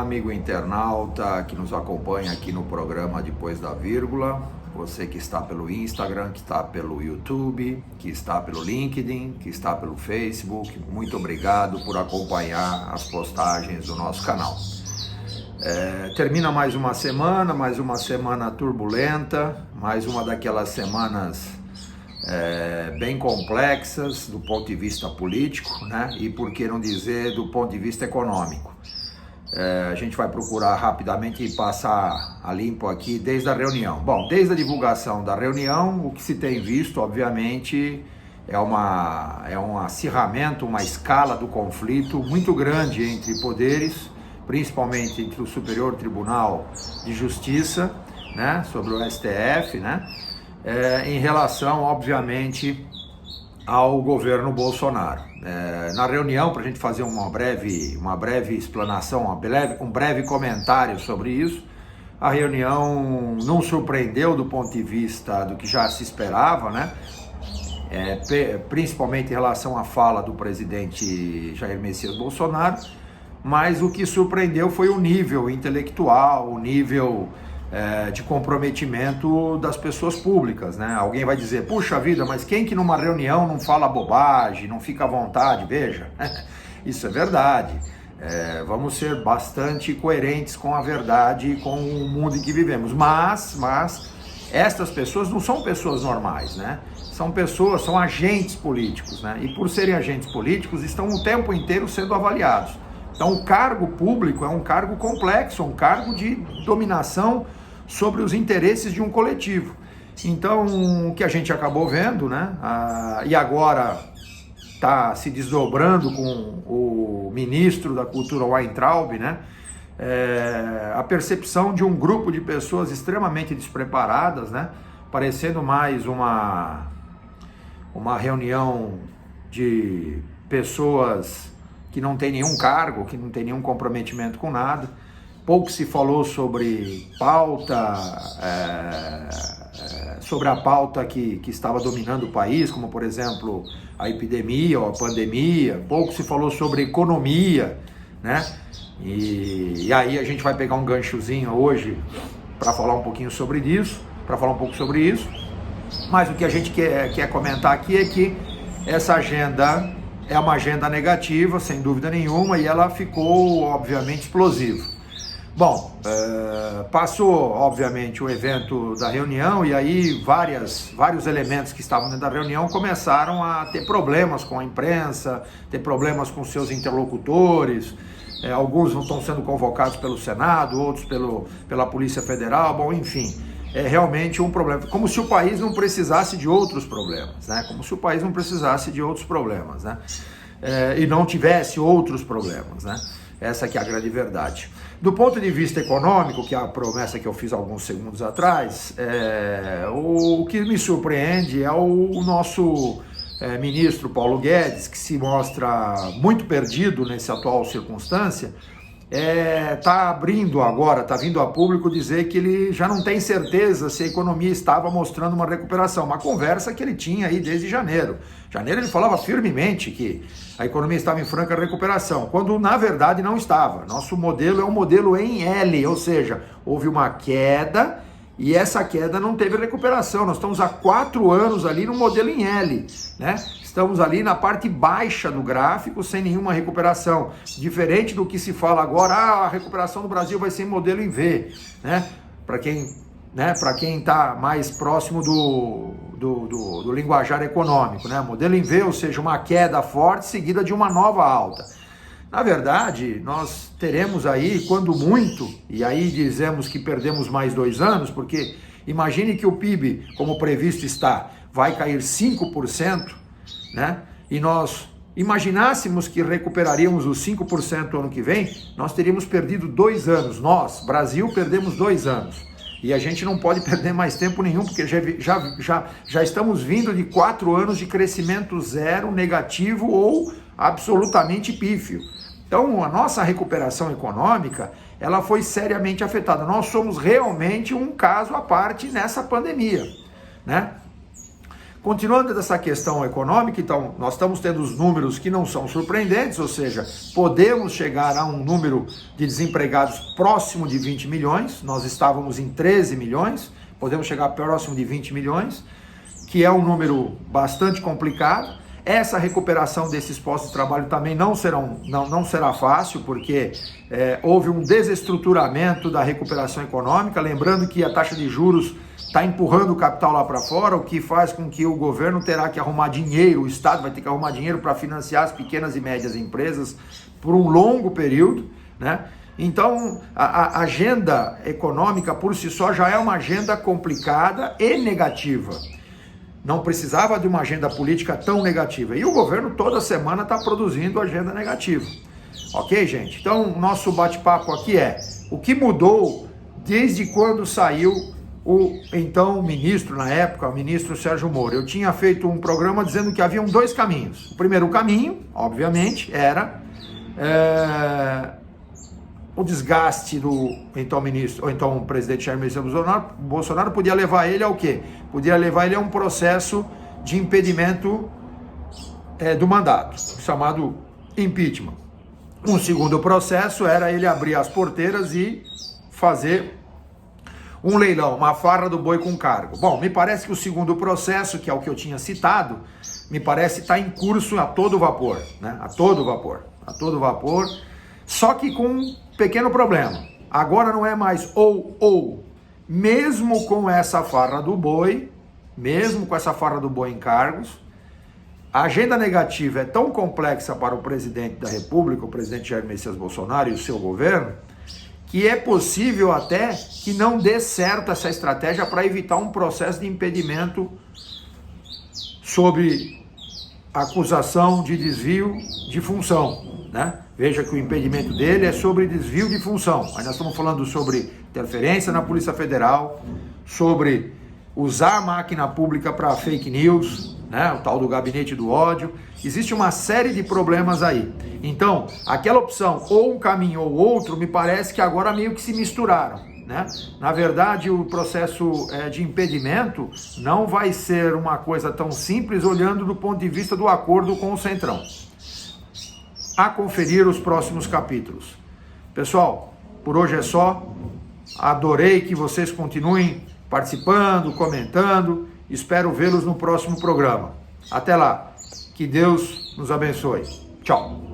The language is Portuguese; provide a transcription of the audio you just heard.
amigo internauta que nos acompanha aqui no programa Depois da Vírgula, você que está pelo Instagram, que está pelo YouTube, que está pelo LinkedIn, que está pelo Facebook, muito obrigado por acompanhar as postagens do nosso canal. Termina mais uma semana turbulenta, mais uma daquelas semanas bem complexas do ponto de vista político, né? E por que não dizer do ponto de vista econômico. A gente vai procurar rapidamente passar a limpo aqui desde a reunião. Bom, desde a divulgação da reunião, o que se tem visto, obviamente, é um acirramento, uma escala do conflito muito grande entre poderes, principalmente entre o Superior Tribunal de Justiça, né, sobre o STF, né, em relação, obviamente, ao governo Bolsonaro. Na reunião, para a gente fazer uma breve explanação, um breve comentário sobre isso, a reunião não surpreendeu do ponto de vista do que já se esperava, né? Principalmente em relação à fala do presidente Jair Messias Bolsonaro, mas o que surpreendeu foi o nível intelectual, o nível de comprometimento das pessoas públicas, né? Alguém vai dizer, puxa vida, mas quem que numa reunião não fala bobagem, não fica à vontade? Veja, isso é verdade. Vamos ser bastante coerentes com a verdade e com o mundo em que vivemos, mas estas pessoas não são pessoas normais, né? São agentes políticos, né? E por serem agentes políticos, estão o tempo inteiro sendo avaliados. Então o cargo público é um cargo complexo, um cargo de dominação sobre os interesses de um coletivo. Então o que a gente acabou vendo, né, e agora está se desdobrando com o ministro da Cultura, Weintraub, né, a percepção de um grupo de pessoas extremamente despreparadas, né, parecendo mais uma reunião de pessoas que não tem nenhum cargo, que não tem nenhum comprometimento com nada. Pouco se falou sobre pauta, sobre a pauta que estava dominando o país, como por exemplo a epidemia ou a pandemia. Pouco se falou sobre economia, né? E aí a gente vai pegar um ganchozinho hoje para falar um pouquinho sobre isso, Mas o que a gente quer comentar aqui é que essa agenda é uma agenda negativa, sem dúvida nenhuma, e ela ficou, obviamente, explosiva. Bom, passou, obviamente, o evento da reunião, e aí vários elementos que estavam dentro da reunião começaram a ter problemas com a imprensa, ter problemas com seus interlocutores. Alguns não estão sendo convocados pelo Senado, outros pela Polícia Federal, bom, enfim. É realmente um problema, como se o país não precisasse de outros problemas, né? E não tivesse outros problemas, né? Essa que é a grande verdade. Do ponto de vista econômico, que é a promessa que eu fiz alguns segundos atrás, o que me surpreende é o nosso ministro Paulo Guedes, que se mostra muito perdido nessa atual circunstância. Está vindo a público dizer que ele já não tem certeza se a economia estava mostrando uma recuperação, uma conversa que ele tinha aí desde janeiro. Janeiro ele falava firmemente que a economia estava em franca recuperação, quando na verdade não estava. Nosso modelo é um modelo em L, ou seja, houve uma queda e essa queda não teve recuperação. Nós estamos há 4 anos ali no modelo em L, né? Estamos ali na parte baixa do gráfico, sem nenhuma recuperação. Diferente do que se fala agora, a recuperação do Brasil vai ser em modelo em V, né? Para quem está mais próximo do linguajar econômico, né? Modelo em V, ou seja, uma queda forte seguida de uma nova alta. Na verdade, nós teremos aí, quando muito, e aí dizemos que perdemos mais 2 anos, porque imagine que o PIB, como previsto está, vai cair 5%, né? E nós imaginássemos que recuperaríamos os 5% ano que vem, nós teríamos perdido 2 anos. Nós, Brasil, perdemos 2 anos. E a gente não pode perder mais tempo nenhum, porque já estamos vindo de 4 anos de crescimento zero, negativo ou absolutamente pífio. Então, a nossa recuperação econômica, ela foi seriamente afetada. Nós somos realmente um caso à parte nessa pandemia, né? Continuando dessa questão econômica, então, nós estamos tendo os números que não são surpreendentes, ou seja, podemos chegar a um número de desempregados próximo de 20 milhões, nós estávamos em 13 milhões, podemos chegar próximo de 20 milhões, que é um número bastante complicado. Essa recuperação desses postos de trabalho também não será fácil, porque houve um desestruturamento da recuperação econômica, lembrando que a taxa de juros está empurrando o capital lá para fora, o que faz com que o governo terá que arrumar dinheiro, o Estado vai ter que arrumar dinheiro para financiar as pequenas e médias empresas por um longo período, né? Então, a agenda econômica por si só já é uma agenda complicada e negativa. Não precisava de uma agenda política tão negativa. E o governo toda semana está produzindo agenda negativa. Ok, gente? Então, o nosso bate-papo aqui é: o que mudou desde quando saiu o então ministro, na época, o ministro Sérgio Moro? Eu tinha feito um programa dizendo que haviam dois caminhos. O primeiro caminho, obviamente, era o desgaste do então ministro, ou então o presidente Jair Messias Bolsonaro podia levar ele ao quê? Podia levar ele a um processo de impedimento do mandato, chamado impeachment. Um segundo processo era ele abrir as porteiras e fazer um leilão, uma farra do boi com cargo. Bom, me parece que o segundo processo, que é o que eu tinha citado, me parece estar em curso a todo vapor, né? A todo vapor, só que com um pequeno problema. Agora não é mais ou. Mesmo com essa farra do boi, em cargos, a agenda negativa é tão complexa para o presidente da República, o presidente Jair Messias Bolsonaro e o seu governo, que é possível até que não dê certo essa estratégia para evitar um processo de impedimento sob acusação de desvio de função, né? Veja que o impedimento dele é sobre desvio de função. Aí nós estamos falando sobre interferência na Polícia Federal, sobre usar a máquina pública para fake news, né? O tal do gabinete do ódio. Existe uma série de problemas aí. Então, aquela opção ou um caminho ou outro, me parece que agora meio que se misturaram, né? Na verdade, o processo de impedimento não vai ser uma coisa tão simples olhando do ponto de vista do acordo com o Centrão. A conferir os próximos capítulos. Pessoal, por hoje é só. Adorei que vocês continuem participando, comentando. Espero vê-los no próximo programa. Até lá. Que Deus nos abençoe. Tchau.